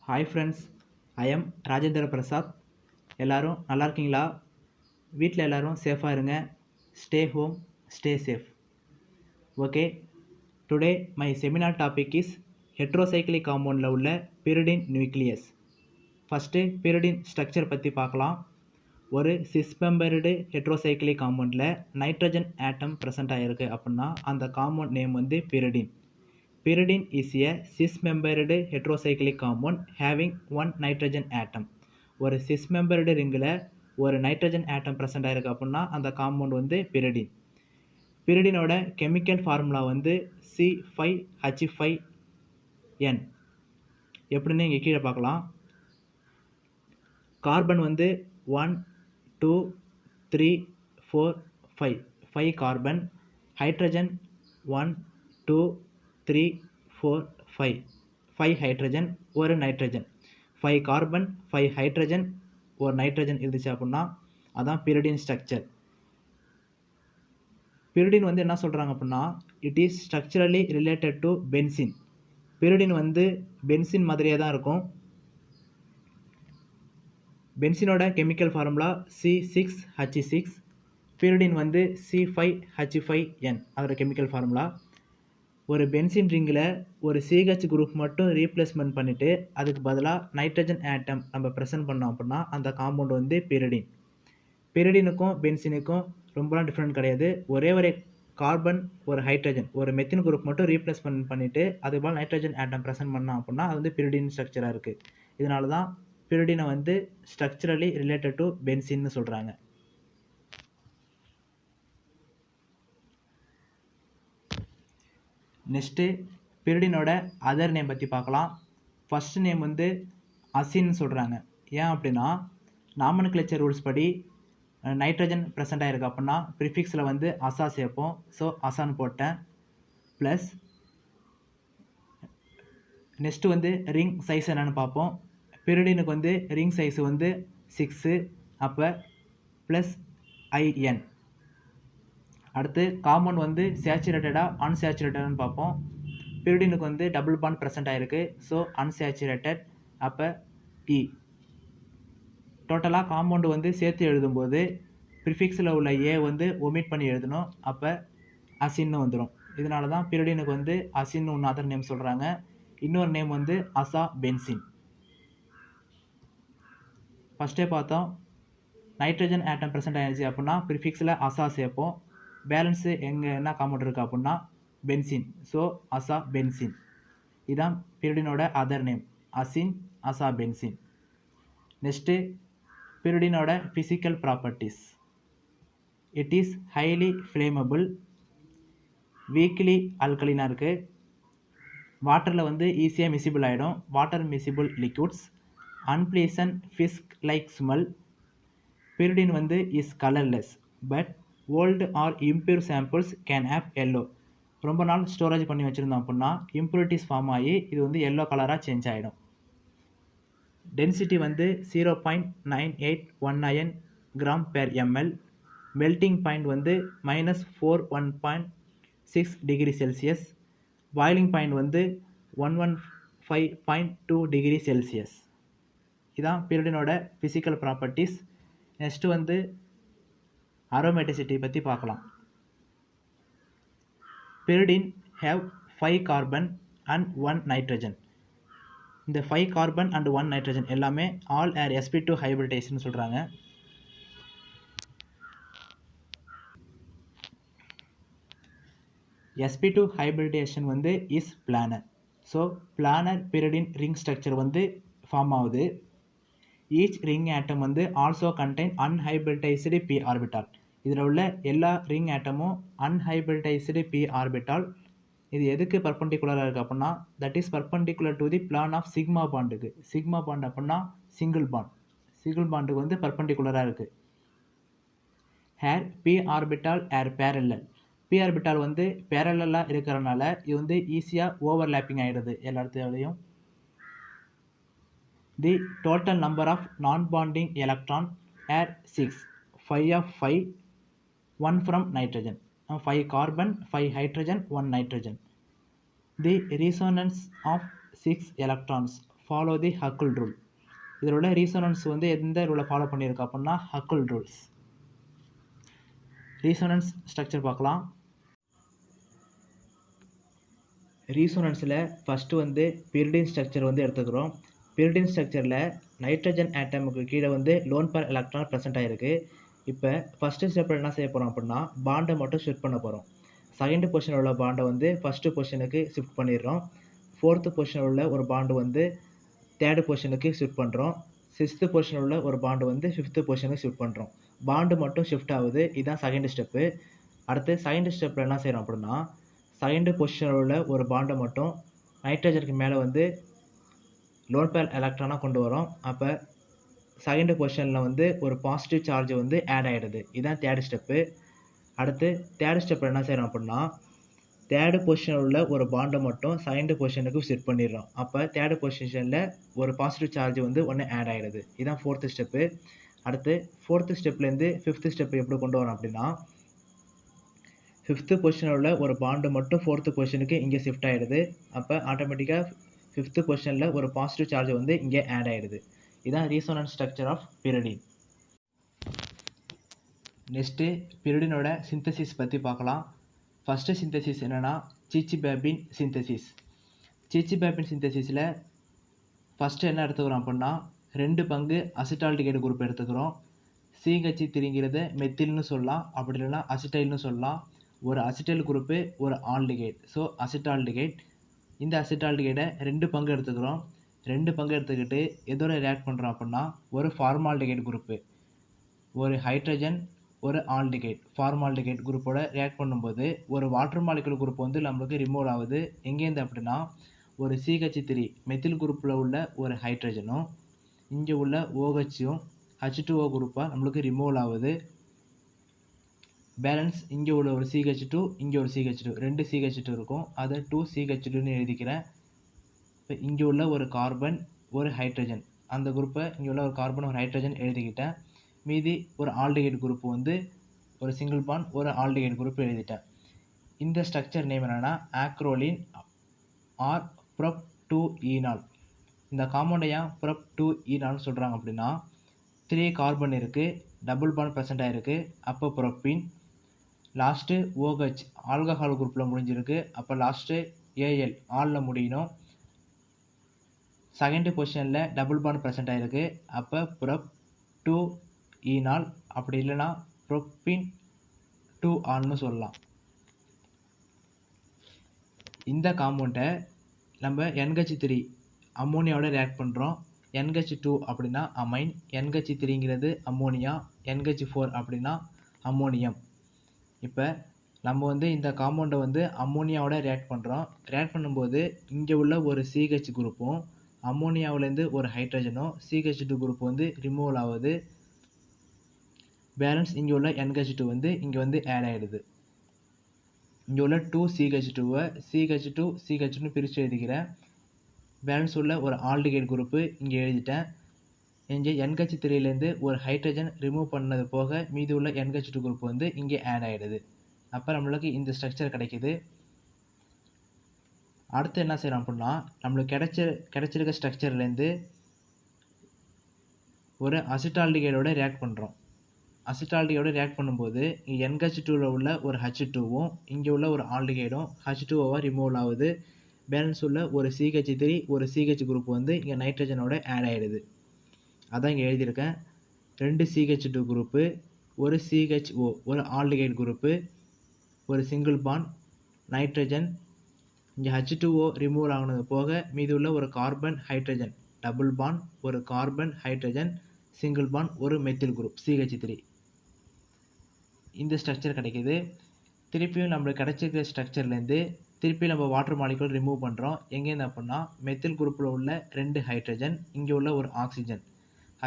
Hi friends, I am Rajendra Prasad. எல்லோரும் நல்லா இருக்கீங்களா? வீட்டில் எல்லோரும் சேஃபாக இருங்க. Stay home, stay safe. Okay, today my seminar topic is heterocyclic காம்பவுண்டில் உள்ள pyridine nucleus. First pyridine structure பற்றி பார்க்கலாம். ஒரு சிஸ்மெம்பர்டு ஹெட்ரோசைக்கிளிக் காம்பவுண்டில் நைட்ரஜன் ஆட்டம் ப்ரெசென்ட் ஆகிருக்கு அப்படின்னா அந்த காம்பவுண்ட் நேம் வந்து pyridine. Pyridine is a cis-membered heterocyclic compound having one nitrogen atom. ஒரு cis-membered ரிங்கில் ஒரு நைட்ரஜன் ஆட்டம் ப்ரெசென்ட் ஆகிருக்கு அப்படின்னா அந்த காம்பவுண்ட் வந்து பிரிடின். பிரிடினோட கெமிக்கல் ஃபார்முலா வந்து C5H5N. எப்படின்னு இங்கே கீழே பார்க்கலாம். கார்பன் வந்து 1 2 3 4 5 5 கார்பன். ஹைட்ரஜன் 1 2 3 4 5 5 ஹைட்ரஜன் ஒரு நைட்ரஜன். 5 கார்பன் 5 ஹைட்ரஜன் ஒரு நைட்ரஜன் இருந்துச்சு அப்படின்னா அதான் பிரிடின் ஸ்ட்ரக்சர். பிரிடின் வந்து என்ன சொல்கிறாங்க அப்படின்னா it is structurally related to benzene. Pyridine வந்து பென்சின் மாதிரியே தான் இருக்கும். பென்சினோட கெமிக்கல் ஃபார்முலா C6H6. பிரிடின் வந்து C5H5N அதோட கெமிக்கல் ஃபார்முலா. ஒரு பென்சின் ரிங்கில் ஒரு CH குரூப் மட்டும் ரீப்ளேஸ்மெண்ட் பண்ணிவிட்டு அதுக்கு பதிலாக நைட்ரஜன் ஆட்டம் நம்ம ப்ரெசென்ட் பண்ணோம் அப்படின்னா அந்த காம்பவுண்ட் வந்து பிரிடின். பிரிடினுக்கும் பென்சினுக்கும் ரொம்பலாம் டிஃப்ரெண்ட் கிடையாது. ஒரே ஒரு கார்பன் ஒரு ஹைட்ரஜன் ஒரு மெத்தின் குரூப் மட்டும் ரீப்ளேஸ்மெண்ட் பண்ணிவிட்டு அதுக்கு பதிலாக நைட்ரஜன் ஆட்டம் ப்ரெசென்ட் பண்ணோம் அப்படின்னா அது வந்து பிரிடின் ஸ்ட்ரக்சராக இருக்குது. இதனால தான் பிரிடினை வந்து ஸ்ட்ரக்சரலி ரிலேட்டட் டு பென்சின்னு சொல்கிறாங்க. நெக்ஸ்ட்டு பிரிடினோட அதர் நேம் பற்றி பார்க்கலாம். ஃபஸ்ட் நேம் வந்து அசின்னு சொல்கிறாங்க. ஏன் அப்படின்னா நாமன்கிளேச்சர் ரூல்ஸ் படி நைட்ரஜன் ப்ரெசென்ட் ஆகிருக்கு அப்படின்னா ப்ரிஃபிக்ஸில் வந்து அசா சேர்ப்போம். ஸோ அசான்னு போட்டேன். ப்ளஸ் நெக்ஸ்ட்டு வந்து ரிங் சைஸ் என்னென்னு பார்ப்போம். பிரிடினுக்கு வந்து ரிங் சைஸ் வந்து 6. அப்போ ப்ளஸ் IN. அடுத்து காம்பவுண்ட் வந்து சேச்சுரேட்டடா அன்சேச்சுரேட்டடான்னு பார்ப்போம். பிரிடினுக்கு வந்து டபுள் பாண்ட் ப்ரெசென்ட் ஆகிருக்கு. So unsaturated. அப்போ E. டோட்டலாக காம்பவுண்டு வந்து சேர்த்து எழுதும்போது ப்ரிஃபிக்ஸில் உள்ள ஏ வந்து ஒமிட் பண்ணி எழுதணும். அப்போ அசின்னு வந்துடும். இதனால தான் பிரிடினுக்கு வந்து அசின்னு ஒன்று அதர் நேம் சொல்கிறாங்க. இன்னொரு நேம் வந்து அசா பென்சின். ஃபஸ்ட்டே பார்த்தோம் நைட்ரஜன் ஆட்டம் ப்ரெசென்ட் ஆகிடுச்சு அப்படின்னா ப்ரிஃபிக்ஸில் அசா சேர்ப்போம். பேலன்ஸு எங்கே என்ன காம்பவுண்ட் இருக்குது அப்படின்னா பென்சின். ஸோ அசா பென்சின். இதுதான் பிரிடினோட other name azine aza benzene. Next பிரிடினோட physical properties. It is highly flammable, weakly அல்கலினாக இருக்குது. வாட்டரில் வந்து ஈஸியாக மிசிபிள் ஆகிடும். Water miscible liquids. Unpleasant fish like smell. Pyridine வந்து is colourless but old or impure samples can have yellow. ரொம்ப நாள் ஸ்டோரேஜ் பண்ணி வச்சுருந்தோம் அப்படின்னா இம்ப்யூரிட்டிஸ் ஃபார்ம் ஆகி இது வந்து எல்லோ கலராக சேஞ்ச் ஆகிடும். டென்சிட்டி வந்து 0.9819 gram per ml. Melting point வந்து -41.6 டிகிரி செல்சியஸ். பாயிலிங் பாயிண்ட் வந்து 115.2 டிகிரி செல்சியஸ். இதான் பிரிடினோட ஃபிசிக்கல் ப்ராப்பர்ட்டிஸ். நெக்ஸ்ட்டு வந்து அரோமேட்டிசிட்டி பற்றி பார்க்கலாம். Pyridine have 5 carbon and 1 nitrogen. இந்த 5 கார்பன் அண்ட் 1 நைட்ரஜன் எல்லாமே ஆல் ஏர் sp2 ஹைபிரிடைசேஷன் சொல்கிறாங்க. sp2 ஹைபிரிடைசேஷன் வந்து is planar. So planar pyridine ring structure வந்து ஃபார்ம் ஆகுது. ஈச் ரிங் ஆட்டம் வந்து ஆல்சோ கண்டெயின் அன்ஹைபிரிடைஸ்டு p ஆர்பிட்டால். இதில் உள்ள எல்லா ரிங் ஆட்டமும் அன்ஹைபிரிடைஸ்டு p ஆர்பிட்டால். இது எதுக்கு பர்பண்டிகுலராக இருக்குது அப்படின்னா that is perpendicular to the plane of sigma பாண்டுக்கு. சிக்மா பாண்ட் அப்படின்னா சிங்கிள் பாண்ட். சிங்கிள் பாண்டுக்கு வந்து பர்பண்டிகுலராக இருக்குது. Here p orbital are parallel. p orbital வந்து பேரலாக இருக்கிறனால இது வந்து ஈஸியாக ஓவர்லேப்பிங் ஆகிடுது எல்லா இடத்துலையும். தி டோட்டல் நம்பர் ஆஃப் நான் bonding electron air 6. 5 of 5, 1 from nitrogen. 5 carbon, 5 hydrogen, 1 nitrogen. The resonance of 6 electrons follow the Huckel rule. இதோட ரீசோனன்ஸ் வந்து எந்த ரூலை ஃபாலோ பண்ணியிருக்கு அப்படின்னா ஹக்கிள் ரூல்ஸ். ரீசோனன்ஸ் ஸ்ட்ரக்சர் பார்க்கலாம். ரீசோனன்ஸில் ஃபஸ்ட்டு வந்து பிரிடின் ஸ்ட்ரக்சர் வந்து எடுத்துக்கிறோம். பிரிடின் ஸ்ட்ரக்சரில் நைட்ரஜன் ஆட்டமுக்கு கீழே வந்து லோன் பேர் எலக்ட்ரான் ப்ரெசென்ட் ஆகிருக்கு. இப்போ ஃபஸ்ட்டு ஸ்டெப்பில் என்ன செய்ய போகிறோம் அப்படின்னா பாண்டை மட்டும் ஷிஃப்ட் பண்ண போகிறோம். செகண்ட் பொசிஷனில் உள்ள பாண்டை வந்து ஃபஸ்ட்டு பொசிஷனுக்கு ஷிஃப்ட் பண்ணிடுறோம். ஃபோர்த்து பொசிஷனில் உள்ள ஒரு பாண்டு வந்து தேர்டு பொசிஷனுக்கு ஷிஃப்ட் பண்ணுறோம். சிக்ஸ்த்து பொசிஷனில் உள்ள ஒரு பாண்டு வந்து ஃபிஃப்த்து பொசிஷனுக்கு ஷிஃப்ட் பண்ணுறோம். பாண்டு மட்டும் ஷிஃப்ட் ஆகுது. இதுதான் செகண்ட் ஸ்டெப்பு. அடுத்து செகண்ட் ஸ்டெப்பில் என்ன செய்கிறோம் அப்படின்னா செகண்ட் பொசிஷனில் உள்ள ஒரு பாண்டை மட்டும் நைட்ரஜனுக்கு மேலே வந்து லோன் பேர் எலக்ட்ரானாக கொண்டு வரோம். அப்போ செகண்ட் பொசிஷனில் வந்து ஒரு பாசிட்டிவ் சார்ஜ் வந்து ஆட் ஆகிடுது. இதுதான் தேர்ட் ஸ்டெப்பு. அடுத்து தேர்ட் ஸ்டெப்பில் என்ன செய்கிறோம் அப்படின்னா தேர்டு பொசிஷனில் உள்ள ஒரு பாண்டை மட்டும் செகண்ட் பொசிஷனுக்கு செட் பண்ணிடுறோம். அப்போ தேர்டு பொசிஷனில் ஒரு பாசிட்டிவ் சார்ஜ் வந்து ஒன்று ஆட் ஆகிடுது. இதுதான் ஃபோர்த்து ஸ்டெப்பு. அடுத்து ஃபோர்த்து ஸ்டெப்லேருந்து ஃபிஃப்த்து ஸ்டெப்பு எப்படி கொண்டு வரோம் அப்படின்னா ஃபிஃப்த்து பொசிஷனில் உள்ள ஒரு பாண்டு மட்டும் ஃபோர்த்து பொசிஷனுக்கு இங்கே ஷிஃப்ட் ஆகிடுது. அப்போ ஆட்டோமேட்டிக்காக ஃபிஃப்த்து பொசிஷனில் ஒரு பாசிட்டிவ் சார்ஜ் வந்து இங்கே ஆட் ஆகிடுது. இதுதான் resonance structure of pyridine. Next பிரிடினோட சிந்தசிஸ் பற்றி பார்க்கலாம். ஃபஸ்ட்டு சிந்தசிஸ் என்னென்னா சீச்சிபேபின் சிந்தசிஸ். சீச்சிபேபின் சிந்தசிஸில் ஃபஸ்ட்டு என்ன எடுத்துக்கிறோம் அப்படின்னா 2 பங்கு அசிட்டால்டிகைடு குரூப் எடுத்துக்கிறோம். CH3ங்கிறத மெத்தில்னு சொல்லலாம், அப்படி இல்லைன்னா அசிட்டைல்னு சொல்லலாம். ஒரு அசிட்டைல் குரூப்பு ஒரு ஆல்டிகைட். So acetaldehyde. இந்த அசிட்டால்டிகைடை 2 பங்கு எடுத்துக்கிறோம். 2 பங்கு எடுத்துக்கிட்டு எதோட ரியாக்ட் பண்ணுறோம் அப்படின்னா ஒரு ஃபார்மால்டிகைட் குரூப்பு, ஒரு ஹைட்ரஜன், ஒரு ஆல்டிகைட், ஃபார்மால்டிகைட் குரூப்போட ரியாக்ட் பண்ணும்போது ஒரு வாட்டர் மாலிகுல் குரூப் வந்து நம்மளுக்கு ரிமூவ் ஆகுது. எங்கேருந்து அப்படின்னா ஒரு CH3 மெத்தில் குரூப்பில் உள்ள ஒரு ஹைட்ரஜனும் இங்கே உள்ள OHயும் H2O குரூப்பாக நம்மளுக்கு ரிமூவ் ஆகுது. பேலன்ஸ் இங்கே உள்ள ஒரு CH2, இங்கே ஒரு CH2, 2 CH2 இருக்கும். அதை 2CH2ன்னு எழுதிக்கிறேன். இப்போ இங்கே உள்ள ஒரு கார்பன், ஒரு ஹைட்ரஜன், அந்த குரூப்பை இங்கே உள்ள ஒரு கார்பன், ஒரு ஹைட்ரஜன் எழுதிக்கிட்டேன். மீதி ஒரு ஆல்டிகைட் குரூப் வந்து ஒரு சிங்கிள் பாண்ட், ஒரு ஆல்டிகைட் குரூப் எழுதிட்டேன். இந்த ஸ்ட்ரக்சர் நேம் என்னென்னா ஆக்ரோலின் ஆர் prop2-enol. இந்த காம்பவுண்டை ஏன் prop2-enolன்னு சொல்கிறாங்க அப்படின்னா 3 கார்பன் இருக்குது, டபுள் பாண்ட் ப்ரெசென்ட் ஆகிருக்கு. அப்போ ப்ரோப்பீன். லாஸ்ட்டு OH ஆல்கஹால் குரூப்பில் முடிஞ்சிருக்கு. அப்போ லாஸ்ட்டு AL ஆலில் முடியணும். செகண்ட் பொசிஷனில் டபுள் பாண்ட் ப்ரெசென்ட் ஆகிருக்கு. அப்போ prop2-enol, அப்படி இல்லைன்னா propene2-olன்னு சொல்லலாம். இந்த காம்பவுண்டை நம்ம NH3 அம்மோனியாவோட ரியாக்ட் பண்ணுறோம். NH2 அப்படின்னா அமைன், NH3ங்கிறது அம்மோனியா, NH4 அப்படின்னா அம்மோனியம். இப்போ நம்ம வந்து இந்த காம்பவுண்டை வந்து அம்மோனியாவோட ரியாக்ட் பண்ணுறோம். ரியாக்ட் பண்ணும்போது இங்கே உள்ள ஒரு CH குரூப்பும் அம்மோனியாவிலேருந்து ஒரு ஹைட்ரஜனும் CH2 குரூப் வந்து ரிமூவல் ஆகுது. பேலன்ஸ் இங்கே உள்ள NH2 வந்து இங்கே வந்து ஆட் ஆகிடுது. இங்கே உள்ள 2CH2வை CH2ன்னு பிரித்து எழுதிக்கிறேன். பேலன்ஸ் உள்ள ஒரு ஆல்டிகைட் குரூப்பு இங்கே எழுதிட்டேன். இங்கே NH3லேருந்து ஒரு ஹைட்ரஜன் ரிமூவ் பண்ணது போக மீதி உள்ள NH2 குரூப் வந்து இங்கே ஆட் ஆகிடுது. அப்போ நம்மளுக்கு இந்த ஸ்ட்ரக்சர் கிடைக்கிது. அடுத்து என்ன செய்கிறோம் அப்படின்னா நம்மளுக்கு கிடைச்சிருக்க ஸ்ட்ரக்சர்லேருந்து ஒரு அசிட்டால்டிகைடோட ரியாக்ட் பண்ணுறோம். அசிட்டால்டிகைடோட ரியாக்ட் பண்ணும்போது இங்கே NH2வில் உள்ள ஒரு H2வும் இங்கே உள்ள ஒரு ஆல்டிகைடும் H2Oவாக ரிமூவ் ஆகுது. பேலன்ஸ் உள்ள ஒரு CH3, ஒரு CH குரூப் வந்து இங்கே நைட்ரஜனோட ஆட் ஆகிடுது. அதான் இங்கே எழுதியிருக்கேன். 2 CH2 குரூப்பு, ஒரு CHO, ஒரு ஆல்டிகைட் குரூப்பு, ஒரு சிங்கிள் பாண்ட், நைட்ரஜன், இங்கே H2O ரிமூவ் ஆனது போக மீதி உள்ள ஒரு கார்பன், ஹைட்ரஜன், டபுள் பாண்ட், ஒரு கார்பன், ஹைட்ரஜன், சிங்கிள் பாண்ட், ஒரு மெத்தில் குரூப் CH3. இந்த ஸ்ட்ரக்சர் கிடைக்கிது. திருப்பியும் நம்மளுக்கு கிடைச்சிருக்கிற ஸ்ட்ரக்சர்லேருந்து திருப்பி நம்ம வாட்டர் மாலிகுல் ரிமூவ் பண்ணுறோம். எங்கேருந்து அப்படின்னா மெத்தில் குரூப்பில் உள்ள 2 ஹைட்ரஜன், இங்கே உள்ள ஒரு ஆக்சிஜன்,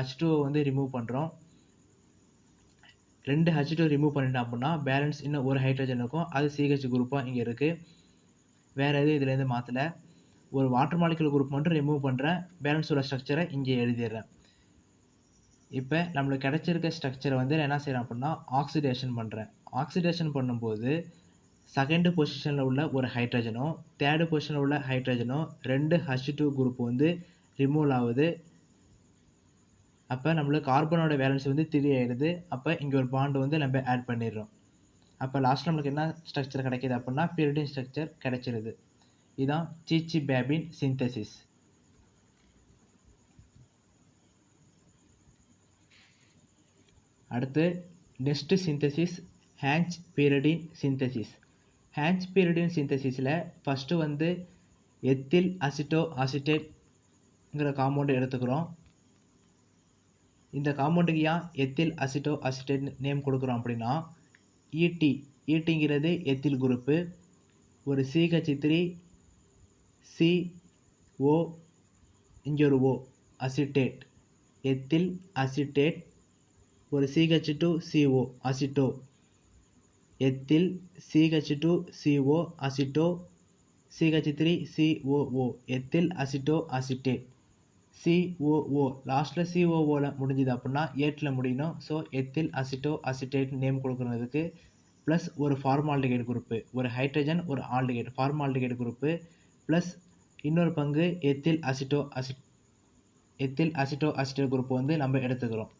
H2O வந்து ரிமூவ் பண்ணுறோம். 2 H2O ரிமூவ் பண்ணிட்டோம் அப்படின்னா பேலன்ஸ் இன்னும் ஒரு ஹைட்ரஜன் இருக்கும். அது CH குரூப்பாக இங்கே இருக்குது. வேறு எதுவும் இதுலேருந்து மாற்றலை. ஒரு வாட்டர் மாலிகுல் குரூப் மட்டும் ரிமூவ் பண்ணுறேன். பேலன்ஸ் உள்ள ஸ்ட்ரக்சரை இங்கே எழுதிடுறேன். இப்போ நம்மளுக்கு கிடைச்சிருக்க ஸ்ட்ரக்சரை வந்து நான் என்ன செய்கிறேன் அப்படின்னா ஆக்சிடேஷன் பண்ணுறேன். ஆக்சிடேஷன் பண்ணும்போது செகண்ட் பொசிஷனில் உள்ள ஒரு ஹைட்ரஜனும் தேர்டு பொசிஷனில் உள்ள ஹைட்ரஜனும் 2 H2 குரூப் வந்து ரிமூவல் ஆகுது. அப்போ நம்மளுக்கு கார்பனோட வேலன்ஸ் வந்து 3 ஆயிடுது. அப்போ இங்கே ஒரு பாண்டு வந்து நம்ம ஆட் பண்ணிடுறோம். அப்போ லாஸ்ட் நம்மளுக்கு என்ன ஸ்ட்ரக்சர் கிடைக்கிது அப்படின்னா pyridine ஸ்ட்ரக்சர் கிடைச்சிருது. இதுதான் சீச்சி-பேபின் சிந்தசிஸ். அடுத்து next synthesis Hantzsch pyridine synthesis. Hantzsch pyridine சிந்தசிஸில் ஃபஸ்ட்டு வந்து எத்தில் அசிட்டோ அசிட்டேட்ங்கிற காம்பவுண்டு எடுத்துக்கிறோம். இந்த காம்பவுண்டுக்கு ஏன் எத்தில் அசிட்டோ அசிட்டேட் நேம் கொடுக்குறோம் அப்படின்னா ஈட்டிங்கிறது எத்தில் குரூப்பு, ஒரு CH3 CO இங்கே ஒரு O அசிட்டேட், எத்தில் அசிட்டேட், ஒரு CH2 CO aceto, ethyl CH2 CO aceto, CH3 COO ethyl aceto acetate. COO லாஸ்ட்டில் COOவில் முடிஞ்சுது அப்படின்னா ஏட்டில் முடியணும். So ethyl aceto acetate name கொடுக்குறதுக்கு ப்ளஸ் ஒரு ஃபார்மால்டிகைட் குரூப்பு, ஒரு ஹைட்ரஜன் ஒரு ஆல்டிகைட் ஃபார்மால்டிகைட் குரூப்பு ப்ளஸ் இன்னொரு பங்கு எத்தில் அசிட்டோ அசிட்டேட் குரூப் வந்து நம்ம எடுத்துக்கிறோம்.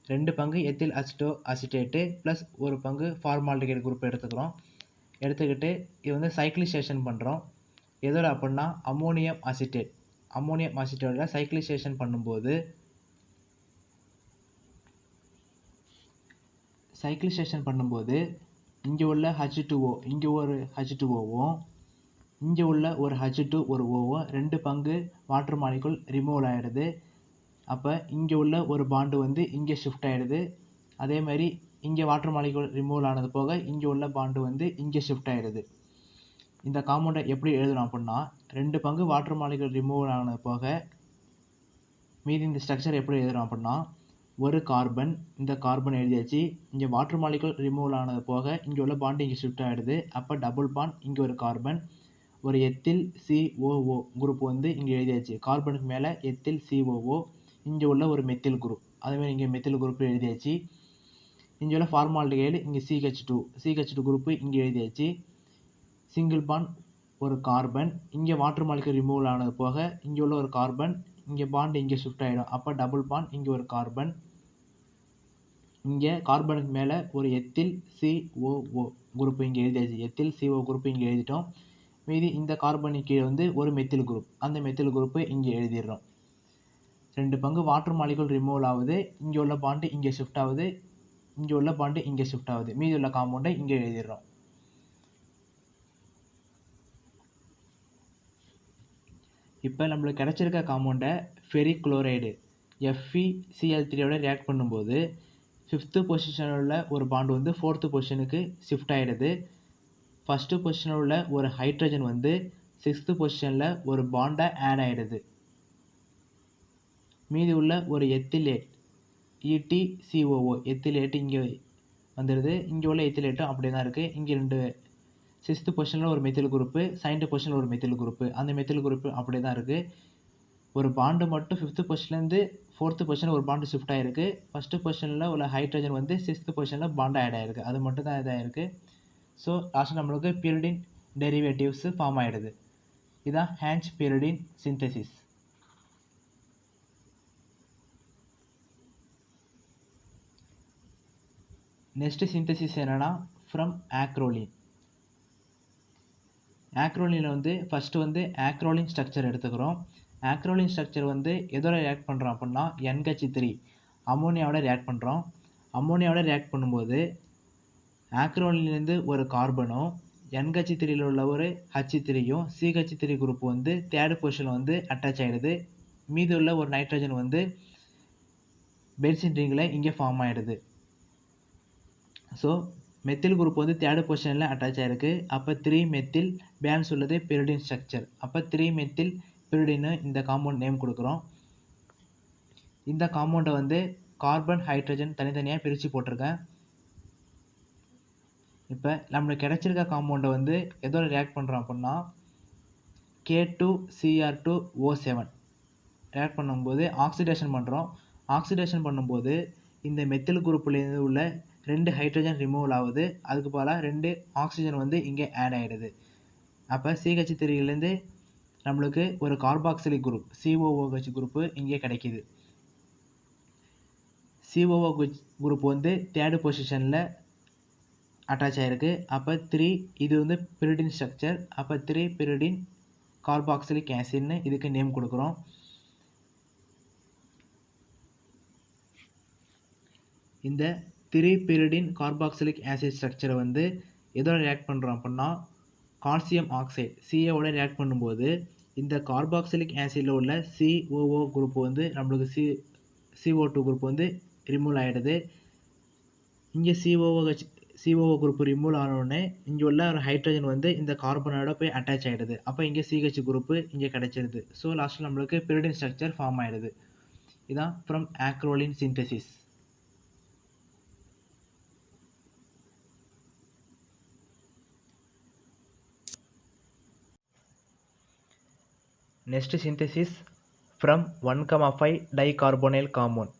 2 பங்கு எத்தில் அசிட்டோ அசிட்டேட்டு ப்ளஸ் ஒரு பங்கு ஃபார்மால்டிகைட் குரூப் எடுத்துக்கிறோம். எடுத்துக்கிட்டு இது வந்து சைக்ளிசேஷன் பண்ணுறோம். எதோட அப்படின்னா அம்மோனியம் அசிட்டேட்டோட சைக்ளிசேஷன் பண்ணும்போது இங்கே உள்ள H2O இங்கே ஒரு H2Oவும் இங்கே உள்ள ஒரு H2 ஒரு Oவும் 2 பங்கு வாட்டர் மாலிகுல் ரிமூவல் ஆகிடுது. அப்போ இங்கே உள்ள ஒரு பாண்டு வந்து இங்கே ஷிஃப்ட் ஆகிடுது. அதே மாதிரி இங்கே வாட்டர் மாலிகுல் ரிமூவல் ஆனது போக இங்கே உள்ள பாண்டு வந்து இங்கே ஷிஃப்ட் ஆகிடுது. இந்த காம்பவுண்டை எப்படி எழுதணும் அப்படின்னா 2 பங்கு வாட்டர் மாலிகுல் ரிமூவல் ஆனது போக மீதி இந்த ஸ்ட்ரக்சர் எப்படி எழுதுறோம் அப்படின்னா ஒரு கார்பன், இந்த கார்பன் எழுதியாச்சு. இங்கே வாட்டர் மாலிகுல் ரிமூவல் ஆனது போக இங்கே உள்ள பாண்டு இங்கே ஷிஃப்ட் ஆகிடுது. அப்போ டபுள் பாண்ட், இங்கே ஒரு கார்பன், ஒரு எத்தில் COO குரூப் வந்து இங்கே எழுதியாச்சு. கார்பனுக்கு மேலே எத்தில் COO, இங்கே உள்ள ஒரு மெத்தில் குரூப், அதேமாதிரி இங்கே மெத்தில் குரூப் எழுதியாச்சு. இங்கே உள்ள ஃபார்மால்டிகைடு இங்கே CH2 குரூப்பு இங்கே எழுதியாச்சு. சிங்கிள் பாண்ட் ஒரு கார்பன், இங்கே வாட்டர் மாலிகுல் ரிமூவல் ஆனது போக இங்கே உள்ள ஒரு கார்பன், இங்கே பாண்டு இங்கே ஷிஃப்ட் ஆகிடும். அப்போ டபுள் பாண்ட், இங்கே ஒரு கார்பன், இங்கே கார்பனுக்கு மேலே ஒரு எத்தில் COO குரூப் இங்கே எழுதியாச்சு. எத்தில் CO குரூப் இங்கே எழுதிட்டோம். மீதி இந்த கார்பனுக்கு கீழே வந்து ஒரு மெத்தில் குரூப், அந்த மெத்தில் குரூப்பை இங்கே எழுதிடுறோம். 2 பங்கு வாட்டர் மாலிகுல் ரிமூவல் ஆகுது. இங்கே உள்ள பாண்டு இங்கே ஷிஃப்ட் ஆகுது, இங்கே உள்ள பாண்டு இங்கே ஷிஃப்ட் ஆகுது. மீதி உள்ள காம்பவுண்டை இங்கே எழுதிடுறோம். இப்போ நம்மளுக்கு கிடச்சிருக்க காம்பவுண்டை ஃபெரிக் குளோரைடு FeCl3யோட ரியாக்ட் பண்ணும்போது 5th பொசிஷனில் உள்ள ஒரு பாண்டு வந்து 4th பொசிஷனுக்கு ஷிஃப்ட் ஆகிடுது. ஃபஸ்ட்டு பொசிஷனில் உள்ள ஒரு ஹைட்ரஜன் வந்து 6th பொசிஷனில் ஒரு பாண்டை ஆட் ஆகிடுது. மீதி உள்ள ஒரு எத்திலேட் EtCOO எத்திலேட் இங்கே வந்துடுது. இங்கே உள்ள எத்திலேட்டும் அப்படியே தான் இருக்குது. இங்கே 6th பொசிஷனில் ஒரு மெத்தில் குரூப்பு, 7th பொசிஷனில் ஒரு மெத்தில் குரூப்பு, அந்த மெத்தில் குரூப்பு அப்படியே தான் இருக்குது. ஒரு பாண்டு மட்டும் 5th பொசிஷன்லேருந்து 4th பொசிஷன் ஒரு பாண்டு ஷிஃப்ட் ஆகிருக்கு. ஃபஸ்ட்டு பொசிஷனில் உள்ள ஹைட்ரஜன் வந்து 6th பொசிஷனில் பாண்டு ஆட் ஆகிருக்கு. அது மட்டும் தான் இதாகிருக்கு. ஸோ லாஸ்ட் நம்மளுக்கு pyridine டெரிவேட்டிவ்ஸ் ஃபார்ம் ஆகிடுது. இதுதான் ஹேஞ்ச் pyridine சிந்தசிஸ். நெக்ஸ்ட் சிந்தசிஸ் என்னென்னா ஃப்ரம் ஆக்ரோலின். ஆக்ரோலினில் வந்து ஃபஸ்ட்டு வந்து ஆக்ரோலின் ஸ்ட்ரக்சர் எடுத்துக்கிறோம். ஆக்ரோலின் ஸ்ட்ரக்சர் வந்து எதோட ரியாக்ட் பண்ணுறோம் அப்படின்னா NH3 அம்மோனியாவோட ரியாக்ட் பண்ணுறோம். அம்மோனியாவோட ரியாக்ட் பண்ணும்போது ஆக்ரோலின்லேருந்து ஒரு கார்பனும் NH3யில் உள்ள ஒரு H3யும் CH3 குரூப் வந்து 3rd பொசிஷனில் வந்து அட்டாச் ஆகிடுது. மீதி உள்ள ஒரு நைட்ரஜன் வந்து பென்சின் ரிங்கில் இங்கே ஃபார்ம் ஆகிடுது. ஸோ மெத்தில் குரூப் வந்து 3rd பொசிஷனில் அட்டாச் ஆகிருக்கு. அப்போ 3 மெத்தில் பேலன்ஸ் உள்ளது pyridine ஸ்ட்ரக்சர். அப்போ 3 மெத்தில் pyridine இந்த காம்பவுண்ட் நேம் கொடுக்குறோம். இந்த காம்பவுண்டை வந்து கார்பன் ஹைட்ரஜன் தனித்தனியாக பிரித்து போட்டிருக்கேன். இப்போ நம்மளுக்கு கிடச்சிருக்க காம்பவுண்டை வந்து எதோட ரியாக்ட் பண்ணுறோம் அப்படின்னா K2Cr2O7 ரியாக்ட் பண்ணும்போது ஆக்சிடேஷன் பண்ணுறோம். ஆக்சிடேஷன் பண்ணும்போது இந்த மெத்தில் குரூப்லேருந்து உள்ள 2 ஹைட்ரஜன் ரிமூவல் ஆகுது. அதுக்கு பதிலாக 2 ஆக்சிஜன் வந்து இங்கே ஆட் ஆகிடுது. அப்போ CH3லேருந்து நம்மளுக்கு ஒரு கார்பாக்சிலிக் குரூப் COOH குரூப்பு இங்கே கிடைக்கிது. COOH குரூப் வந்து தேர்டு பொசிஷனில் அட்டாச் ஆகிருக்கு. அப்போ 3 இது வந்து பிரிடின் ஸ்ட்ரக்சர். அப்போ 3 பிரிடின் கார்பாக்சிலிக் ஆசிட்னு இதுக்கு நேம் கொடுக்குறோம். இந்த 3 பிரிடின் கார்பாக்சிலிக் ஆசிட் ஸ்ட்ரக்சரை வந்து எதோட ரியாக்ட் பண்ணுறோம் அப்படின்னா கால்சியம் ஆக்சைடு CaOட ரியாக்ட் பண்ணும்போது இந்த கார்பாக்சிலிக் ஆசிடில் உள்ள COO குரூப் வந்து நம்மளுக்கு CO2 குரூப் வந்து ரிமூவ் ஆகிடுது. இங்கே COO குரூப் ரிமூவ் ஆனோடனே இங்கே உள்ள ஒரு ஹைட்ரஜன் வந்து இந்த கார்பனோட போய் அட்டாச் ஆகிடுது. அப்போ இங்கே CH குரூப்பு இங்கே கிடைச்சிடுது. ஸோ லாஸ்ட்டில் நம்மளுக்கு பிரிடின் ஸ்ட்ரக்சர் ஃபார்ம் ஆகிடுது. இதான் from acrolein synthesis. Next synthesis from 1,5 dicarbonyl compound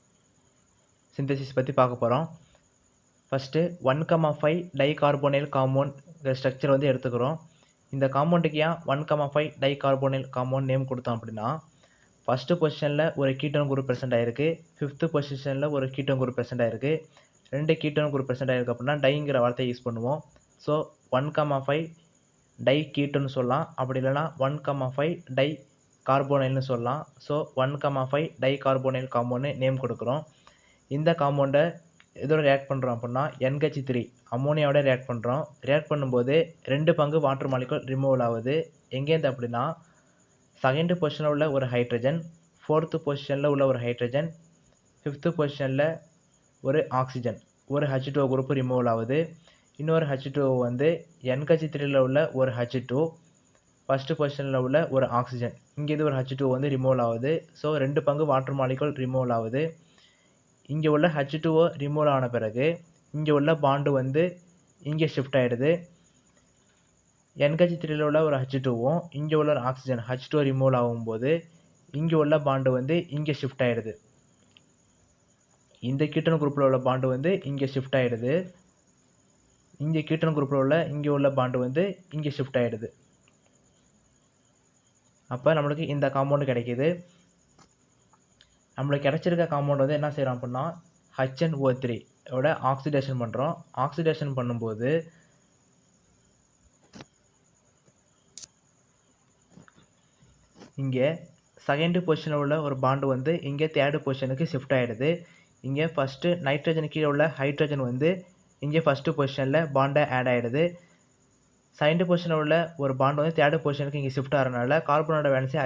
synthesis பற்றி பார்க்க போகிறோம். ஃபஸ்ட்டு 1,5 டைகார்போனைல் காம்பவுண்ட் ஸ்ட்ரக்சர் வந்து எடுத்துக்கிறோம். இந்த காம்பவுண்டுக்கு ஏன் 1,5 டைகார்போனைல் காம்பவுண்ட் நேம் கொடுத்தோம் அப்படின்னா ஃபஸ்ட்டு பொசிஷனில் ஒரு கீட்டோன் குரூப் ப்ரெசென்ட் ஆகிருக்கு. 5th பொசிஷனில் ஒரு கீட்டோன் குரூப் ப்ரெசென்ட் ஆகிருக்கு. 2 கீட்டோன் குரூப் ப்ரெசென்ட் ஆகிருக்கு அப்படின்னா டைங்கிற வார்த்தையை யூஸ் பண்ணுவோம். ஸோ 1,5 டை கீட்டோன்னு சொல்லலாம். அப்படி இல்லைனா 1,5 டை கார்போனைல்னு சொல்லலாம். ஸோ 1,5 டை கார்போனைல் காம்பவுண்டு நேம் கொடுக்குறோம். இந்த காம்பவுண்டை இதோட ரியாக்ட் பண்ணுறோம் அப்படின்னா NH3 அமோனியாவோட ரியாக்ட் பண்ணுறோம். ரியாக்ட் பண்ணும்போது 2 பங்கு வாட்டர் மாலிகுல் ரிமூவல் ஆகுது. எங்கேருந்து அப்படின்னா 2nd பொசிஷனில் உள்ள ஒரு ஹைட்ரஜன், 4th பொசிஷனில் உள்ள ஒரு ஹைட்ரஜன், 5th பொசிஷனில் ஒரு ஆக்சிஜன், ஒரு H2O குரூப் ரிமூவல் ஆகுது. இன்னொரு H2O வந்து NH3ல் உள்ள ஒரு H2, ஃபஸ்ட்டு பொசிஷனில் உள்ள ஒரு ஆக்சிஜன், இங்கே இது ஒரு H2O வந்து ரிமூவல் ஆகுது. ஸோ 2 பங்கு வாட்டர் மாலிகுல் ரிமூவல் ஆகுது. இங்கே உள்ள H2O ரிமூவல் ஆன பிறகு இங்கே உள்ள பாண்டு வந்து இங்கே ஷிஃப்ட் ஆகிடுது. NH3ல் உள்ள ஒரு H2O இங்கே உள்ள ஒரு ஆக்சிஜன் H2O ரிமூவல் ஆகும்போது இங்கே உள்ள பாண்டு வந்து இங்கே ஷிஃப்ட் ஆகிடுது. இந்த கீட்டோன் குரூப்பில் உள்ள பாண்டு வந்து இங்கே ஷிஃப்ட் ஆகிடுது. இங்கே கீட்டோன் குரூப்பில் உள்ள இங்கே உள்ள பாண்டு வந்து இங்கே ஷிஃப்ட் ஆகிடுது. அப்போ நம்மளுக்கு இந்த காம்பவுண்டு கிடைக்கிது. நம்மளுக்கு கிடைச்சிருக்க காம்பவுண்ட் வந்து என்ன செய்கிறோம் அப்படின்னா HNO3 ஓட ஆக்சிடேஷன் பண்ணுறோம். ஆக்சிடேஷன் பண்ணும்போது இங்கே 2nd பொசிஷனில் உள்ள ஒரு பாண்டு வந்து இங்கே 3rd பொசிஷனுக்கு ஷிஃப்ட் ஆகிடுது. இங்கே ஃபஸ்ட்டு நைட்ரஜன் கீழே உள்ள ஹைட்ரஜன் வந்து இங்கே ஃபஸ்ட்டு பொசிஷனில் பாண்டை ஆட் ஆகிடுது. 2nd பொசிஷனில் உள்ள ஒரு பாண்டு வந்து 3rd பொசிஷனுக்கு இங்கே ஷிஃப்ட் ஆகிறதுனால கார்பனோட வேலன்ஸி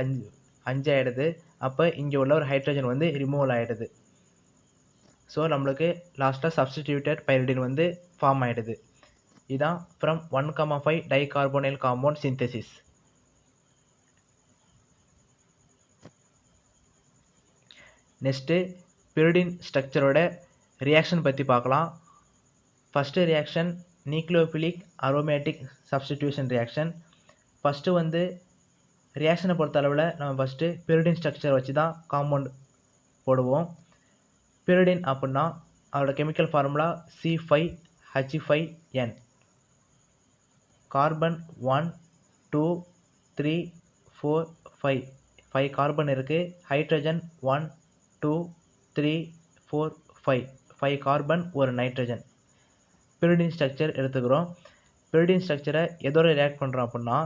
5 ஆகிடுது. அப்போ இங்கே உள்ள ஒரு ஹைட்ரஜன் வந்து ரிமூவல் ஆகிடுது. ஸோ நம்மளுக்கு லாஸ்ட்டாக சப்ஸ்டிடியூட்டட் பைரிடின் வந்து ஃபார்ம் ஆகிடுது. இதுதான் from 1,5 dicarbonyl compound synthesis. Next pyridine ஸ்ட்ரக்சரோட ரியாக்ஷன் பற்றி பார்க்கலாம். First reaction nucleophilic aromatic substitution reaction. First வந்து ரியாக்ஷனை பொறுத்த அளவில் நம்ம ஃபஸ்ட்டு பிரிடின் ஸ்ட்ரக்சர் வச்சு தான் காம்பவுண்ட் போடுவோம். பிரிடின் அப்படின்னா அதோட chemical formula C5H5N. Carbon 1 2 3 4 5 carbon இருக்குது. ஹைட்ரஜன் 1 2 3 4 5 கார்பன் ஒரு நைட்ரஜன். பிரிடின் ஸ்ட்ரக்சர் எடுத்துக்கிறோம். பிரிடின் ஸ்ட்ரக்சரை எதோட ரியாக்ட் பண்ணுறோம் அப்படின்னா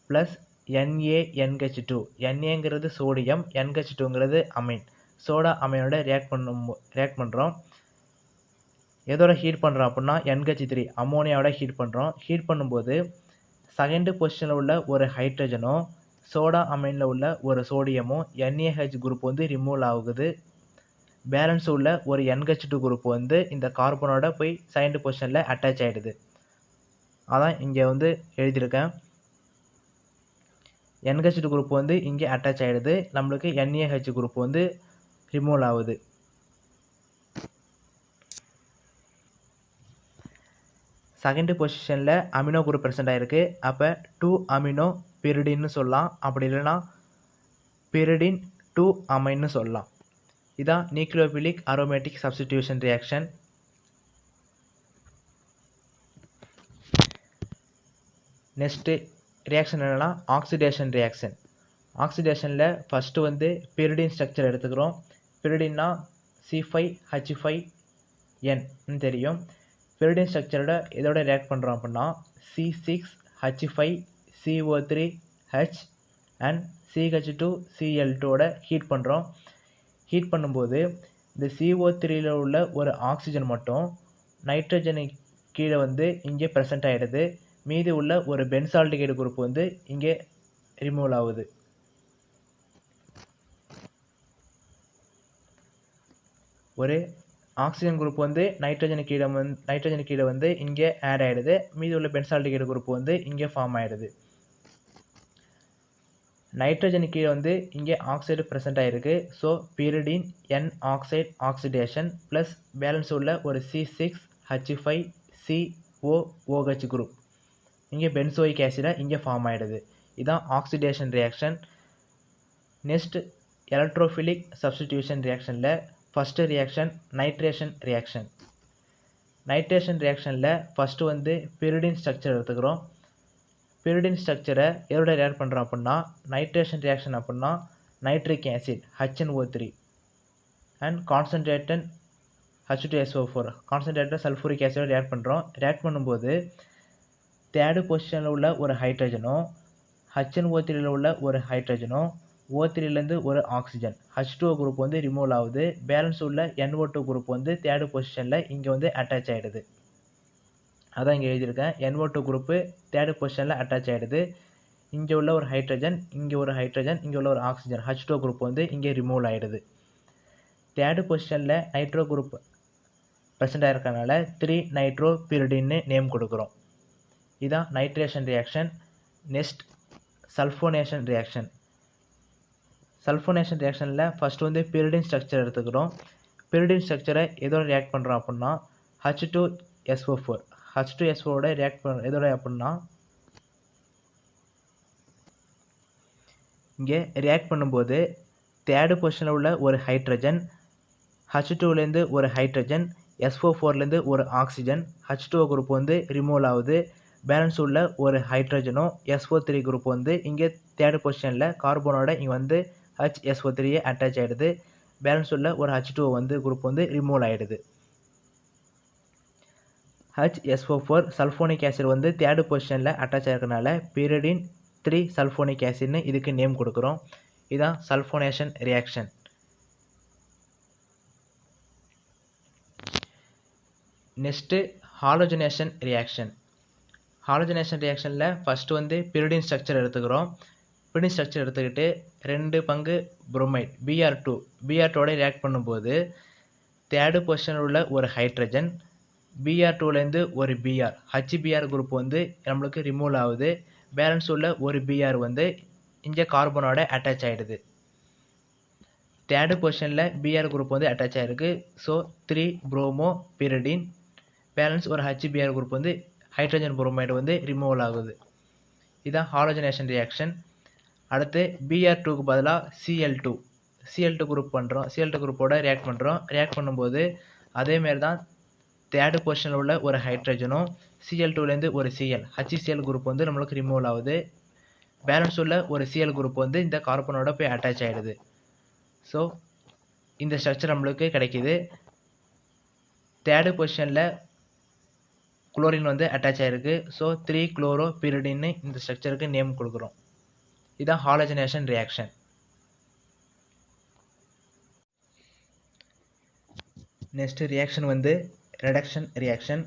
ப்ளஸ் NaNH2. Naங்கிறது சோடியம், NH2ங்கிறது அமீன். சோடா அமீனோட ரியாக்ட் பண்ணுறோம். எதோட ஹீட் பண்ணுறோம் அப்படின்னா NH3 அமோனியாவோட ஹீட் பண்ணுறோம். ஹீட் பண்ணும்போது 2nd பொசிஷனில் உள்ள ஒரு ஹைட்ரஜனும் சோடா அமீனில் உள்ள ஒரு சோடியமும் NaH குரூப் வந்து ரிமூவ் ஆகுது. பேலன்ஸ் உள்ள ஒரு NH2 குரூப் வந்து இந்த கார்பனோட போய் 2nd பொசிஷனில் அட்டாச் ஆகிடுது. அதான் இங்கே வந்து எழுதியிருக்கேன். NH2 குரூப் வந்து இங்கே அட்டாச் ஆகிடுது. நம்மளுக்கு NaH குரூப் வந்து ரிமூவ் ஆகுது. செகண்ட் பொசிஷனில் அமினோ குரூப் ப்ரெசென்ட் ஆகிருக்கு. அப்போ 2 அமினோ பிரிடின்னு சொல்லலாம். அப்படி இல்லைன்னா பிரிடின் 2 அமைன்னு சொல்லலாம். இதான் nucleophilic aromatic substitution reaction. Next reaction என்னென்னா ஆக்சிடேஷன் ரியாக்ஷன். ஆக்சிடேஷனில் ஃபஸ்ட்டு வந்து பிரிடின் ஸ்ட்ரக்சர் எடுத்துக்கிறோம். பிரிடின்னா C5H5N தெரியும். பிரிடின் ஸ்ட்ரக்சரோட இதோட ரியாக்ட் பண்ணுறோம் அப்படின்னா C6H5CO3H அண்ட் CH2Cl2ஓட ஹீட் பண்ணுறோம். ஹீட் பண்ணும்போது இந்த CO3யில் உள்ள ஒரு ஆக்சிஜன் மட்டும் நைட்ரஜனு கீழே வந்து இங்கே ப்ரெசென்ட் ஆகிடுது. மீதி உள்ள ஒரு பென்சால்டிகைடு குரூப் வந்து இங்கே ரிமூவ் ஆகுது. ஒரு ஆக்சிஜன் குரூப் வந்து நைட்ரஜன் கீழே வந்து இங்கே ஆட் ஆகிடுது. மீதி உள்ள பென்சால்டிகைடு குரூப் வந்து இங்கே ஃபார்ம் ஆகிடுது. நைட்ரஜன் கீழே வந்து இங்கே ஆக்சைடு ப்ரெசென்ட் ஆகிருக்கு. So pyridine N oxide oxidation plus balance உள்ள ஒரு C6H5COOH குரூப் இங்கே பென்சோயிக் ஆசிடாக இங்கே ஃபார்ம் ஆகிடுது. இதுதான் oxidation reaction. Next electrophilic substitution ரியாக்ஷனில் first reaction nitration reaction. Nitration ரியாக்ஷனில் ஃபஸ்ட்டு வந்து பிரிடின் ஸ்ட்ரக்சர் எடுத்துக்கிறோம். பிரிடின் ஸ்ட்ரக்சரை எதோட ரியாக்ட் பண்ணுறோம் அப்படின்னா நைட்ரேஷன் ரியாக்ஷன் அப்படின்னா nitric acid HNO3 and concentrated H2SO4 concentrated sulphuric ஆசிடோட ரியாக்ட் பண்ணுறோம். ரியாக்ட் பண்ணும்போது தேர்டு பொசிஷனில் உள்ள ஒரு ஹைட்ரஜனும் HNO3யில் உள்ள ஒரு ஹைட்ரஜனும் O3லேருந்து ஒரு ஆக்சிஜன் H2O குரூப் வந்து ரிமூவ் ஆகுது. பேலன்ஸ் உள்ள NO2 குரூப் வந்து தேர்டு பொசிஷனில் இங்கே வந்து அட்டாச் ஆகிடுது. அதான் இங்கே எழுதியிருக்கேன். NO2 குரூப்பு தேர்டு பொசிஷனில் அட்டாச் ஆகிடுது. இங்கே உள்ள ஒரு ஹைட்ரஜன், இங்கே ஒரு ஹைட்ரஜன், இங்கே உள்ள ஒரு ஆக்சிஜன் H2O குரூப் வந்து இங்கே ரிமூவ் ஆகிடுது. தேர்டு பொசிஷனில் நைட்ரோ குரூப் ப்ரெசென்ட் ஆகிருக்கனால 3 பிரிடின்னு நேம் கொடுக்குறோம். இதுதான் nitration reaction. Next sulphonation reaction. Sulphonation ரியாக்ஷனில் ஃபஸ்ட்டு வந்து பிரிடின் ஸ்ட்ரக்சர் எடுத்துக்கிறோம். பிரிடின் ஸ்ட்ரக்சரை எதோட ரியாக்ட் பண்ணுறோம் அப்படின்னா H2SO4 H2SO-ஓட ரியாக்ட் எதோட அப்படின்னா இங்கே ரியாக்ட் பண்ணும்போது தேர்டு பொசிஷனில் உள்ள ஒரு ஹைட்ரஜன் H2லேருந்து ஒரு ஹைட்ரஜன் SO4லேருந்து ஒரு ஆக்சிஜன் H2O குரூப் வந்து ரிமூவ் ஆகுது. பேலன்ஸ் உள்ள ஒரு ஹைட்ரஜனும் SO3 குரூப் வந்து இங்கே தேர்டு பொசிஷனில் கார்பனோட இங்கே வந்து HSO3 அட்டாச் ஆகிடுது. பேலன்ஸ் உள்ள ஒரு H2O வந்து குரூப் வந்து ரிமூவ் ஆகிடுது. HSO4 சல்ஃபோனிக் ஆசிட் வந்து தேர்டு பொசிஷனில் அட்டாச் ஆகிருக்கனால பிரிடின் 3 சல்ஃபோனிக் ஆசிட்னு இதுக்கு நேம் கொடுக்குறோம். இதுதான் sulphonation reaction. Next halogenation reaction. ஹாலோஜனேஷன் ரியாக்ஷனில் ஃபஸ்ட்டு வந்து பிரிடின் ஸ்ட்ரக்சர் எடுத்துக்கிறோம். பிரிடின் ஸ்ட்ரக்சர் எடுத்துக்கிட்டு 2 பங்கு புரோமைட் BR2ஓட ரியாக்ட் பண்ணும்போது தேர்டு பொசிஷனில் உள்ள ஒரு ஹைட்ரஜன் BR2லேருந்து ஒரு HBr குரூப் வந்து நம்மளுக்கு ரிமூவ் ஆகுது. பேலன்ஸ் உள்ள ஒரு Br வந்து இங்கே கார்பனோட அட்டாச் ஆகிடுது. தேர்டு பொசிஷனில் Br குரூப் வந்து அட்டாச் ஆகிருக்கு. ஸோ 3 புரோமோ பிரிடின் பேலன்ஸ் ஒரு HBr குரூப் வந்து ஹைட்ரஜன் புரோமைடு வந்து ரிமூவல் ஆகுது. இதுதான் ஹாலோஜனேஷன் ரியாக்ஷன். அடுத்து BR2க்கு பதிலாக Cl2 குரூப் பண்ணுறோம். Cl2 குரூப்போட ரியாக்ட் பண்ணுறோம். ரியாக்ட் பண்ணும்போது அதேமாரி தான் தேர்டு பொசிஷனில் உள்ள ஒரு ஹைட்ரஜனும் Cl2லேருந்து ஒரு HCl குரூப் வந்து நம்மளுக்கு ரிமூவல் ஆகுது. பேலன்ஸ் உள்ள ஒரு Cl குரூப் வந்து இந்த கார்பனோட போய் அட்டாச் ஆகிடுது. ஸோ இந்த ஸ்ட்ரக்சர் நம்மளுக்கு கிடைக்கிது. தேர்டு பொசிஷனில் குளோரின் வந்து அட்டாச் ஆகிருக்கு. ஸோ 3 குளோரோ பிரிடின்னு இந்த ஸ்ட்ரக்சருக்கு நேம் கொடுக்குறோம். இதுதான் ஹாலோஜனேஷன் ரியாக்ஷன். நெக்ஸ்ட் ரியாக்ஷன் வந்து ரெடக்ஷன் ரியாக்ஷன்.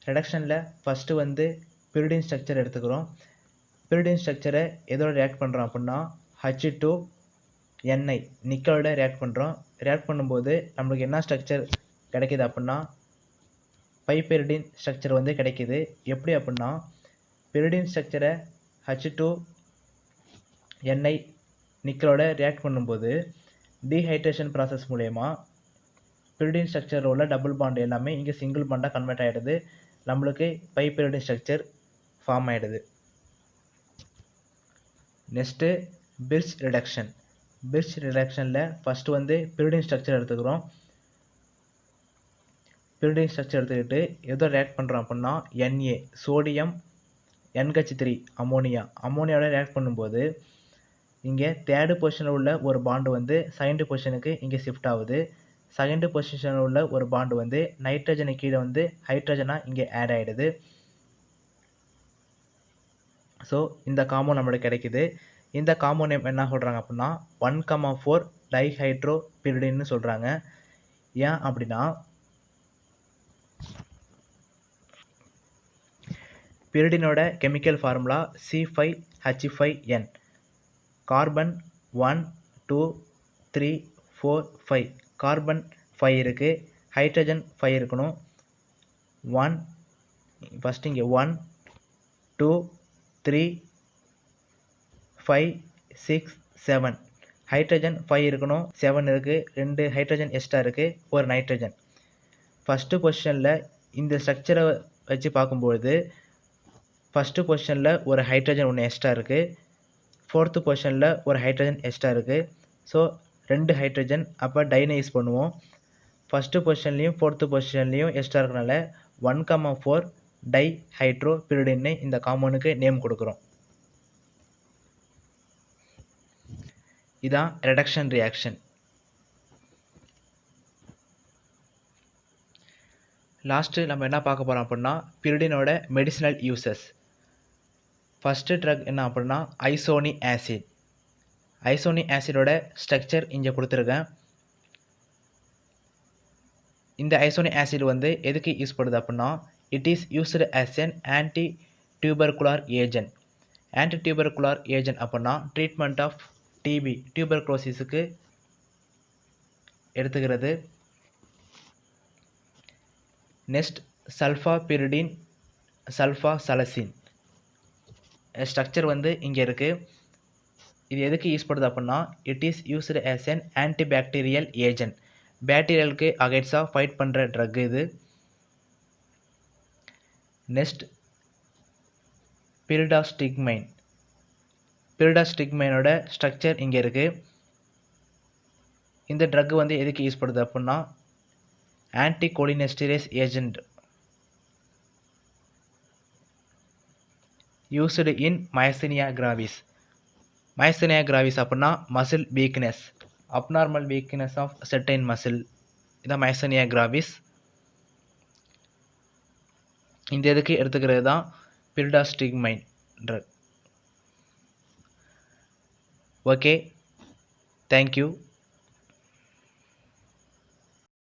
ரெடக்ஷனில் ஃபஸ்ட்டு வந்து பிரிடின் ஸ்ட்ரக்சர் எடுத்துக்கிறோம். பிரிடின் ஸ்ட்ரக்சரை எதோட ரியாக்ட் பண்ணுறோம் அப்படின்னா H2Ni நிக்கலோட ரியாக்ட் பண்ணுறோம். ரியாக்ட் பண்ணும்போது நம்மளுக்கு என்ன ஸ்ட்ரக்சர் கிடைக்கிது அப்படின்னா பைபெரிடின் ஸ்ட்ரக்சர் வந்து கிடைக்கிது. எப்படி அப்படின்னா பிரிடின் ஸ்ட்ரக்சரை H2Ni நிக்கலோட ரியாக்ட் பண்ணும்போது டீஹைட்ரேஷன் ப்ராசஸ் மூலயமா பிரிடின் ஸ்ட்ரக்சரில் உள்ள டபுள் பாண்ட் எல்லாமே இங்கே சிங்கிள் பாண்டாக கன்வெர்ட் ஆகிடுது. நம்மளுக்கு பைபெரிடின் ஸ்ட்ரக்சர் ஃபார்ம் ஆகிடுது. Next Birch reduction. பிர்ச் ரிடக்ஷனில் ஃபஸ்ட்டு வந்து பிரிடின் ஸ்ட்ரக்சர் எடுத்துக்கிறோம். பிரிடின் ஸ்ட்ரக்சர் எடுத்துக்கிட்டு எதோ ரியாக்ட் பண்ணுறோம் அப்படின்னா Na சோடியம் NH3 அமோனியாவோட ரியாக்ட் பண்ணும்போது இங்கே தேர்டு பொசிஷனில் உள்ள ஒரு பாண்டு வந்து செகண்ட் பொசிஷனுக்கு இங்கே ஷிஃப்ட் ஆகுது. செகண்ட் பொசிஷனில் உள்ள ஒரு பாண்டு வந்து நைட்ரஜனுக்கு கீழே வந்து ஹைட்ரஜனாக இங்கே ஆட் ஆகிடுது. ஸோ இந்த காம்பவுண்ட் நம்மளுக்கு கிடைக்குது. இந்த காம்பவுண்ட் நேம் என்ன சொல்கிறாங்க அப்படின்னா 1,4 டைஹைட்ரோ பிரிடின்னு சொல்கிறாங்க. ஏன் அப்படின்னா பிரிடினோட chemical formula C5H5N. Carbon 1 2 3 4 5 carbon 5 இருக்குது, ஹைட்ரஜன் 5 இருக்கணும். 1 ஃபஸ்ட்டு இங்கே 1 2 3 5 6 7 ஹைட்ரஜன் 5 இருக்கணும். 7 இருக்குது, 2 ஹைட்ரஜன் எக்ஸ்ட்ரா இருக்குது, ஒரு நைட்ரஜன். ஃபஸ்ட்டு பொசிஷனில் இந்த ஸ்ட்ரக்சரை வச்சு பார்க்கும்பொழுது ஃபஸ்ட்டு பொசிஷனில் ஒரு ஹைட்ரஜன் ஒன்று எக்ஸ்ட்ரா இருக்குது, ஃபோர்த்து பொசிஷனில் ஒரு ஹைட்ரஜன் எக்ஸ்ட்ரா இருக்குது. ஸோ 2 ஹைட்ரஜன், அப்போ டைனை யூஸ் பண்ணுவோம். ஃபஸ்ட்டு பொசிஷன்லேயும் ஃபோர்த்து பொசிஷன்லேயும் எக்ஸ்ட்ரா இருக்கனால 1,4 டைஹைட்ரோ பிரிடின்னு இந்த காம்பவுண்டுக்கு நேம் கொடுக்குறோம். இதான் ரெடக்ஷன் ரியாக்ஷன். லாஸ்ட்டு நம்ம என்ன பார்க்க போகிறோம் அப்படின்னா பிரிடினோட மெடிசினல் யூசஸ். ஃபஸ்ட்டு ட்ரக் என்ன அப்படின்னா ஐசோனிக் ஆசிட். ஐசோனிக் ஆசிடோட ஸ்ட்ரக்சர் இங்கே கொடுத்துருக்கேன். இந்த ஐசோனிக் ஆசிட் வந்து எதுக்கு யூஸ் பண்ணுது அப்படின்னா it is used as an anti tubercular agent. Anti tubercular agent அப்படின்னா ட்ரீட்மெண்ட் ஆஃப் டிபி டியூபர்குலோசிஸுக்கு எடுத்துக்கிறது. நெக்ஸ்ட் சல்ஃபாபிரிடின், சல்ஃபாசலசின் ஸ்ட்ரக்சர் வந்து இங்கே இருக்குது. இது எதுக்கு யூஸ் பண்ணுது அப்படின்னா it is used as an antibacterial agent. பேக்டீரியலுக்கு அகைன்ஸ்டாக ஃபைட் பண்ணுற ட்ரக் இது. Next pyridostigmine. பிரிடாஸ்டிக்மைனோட ஸ்ட்ரக்சர் இங்கே இருக்குது. இந்த ட்ரக் வந்து எதுக்கு யூஸ் பண்ணுது அப்படின்னா anticholinesterase agent used in myasthenia gravis. Myasthenia gravis அப்படின்னா muscle weakness, abnormal weakness of certain muscle, இதான் மயஸ்தீனியா கிராவிஸ். இந்த இதுக்கு எடுத்துக்கிறது தான் பிரிடாஸ்டிக்மைன் ட்ரக். Okay, thank you.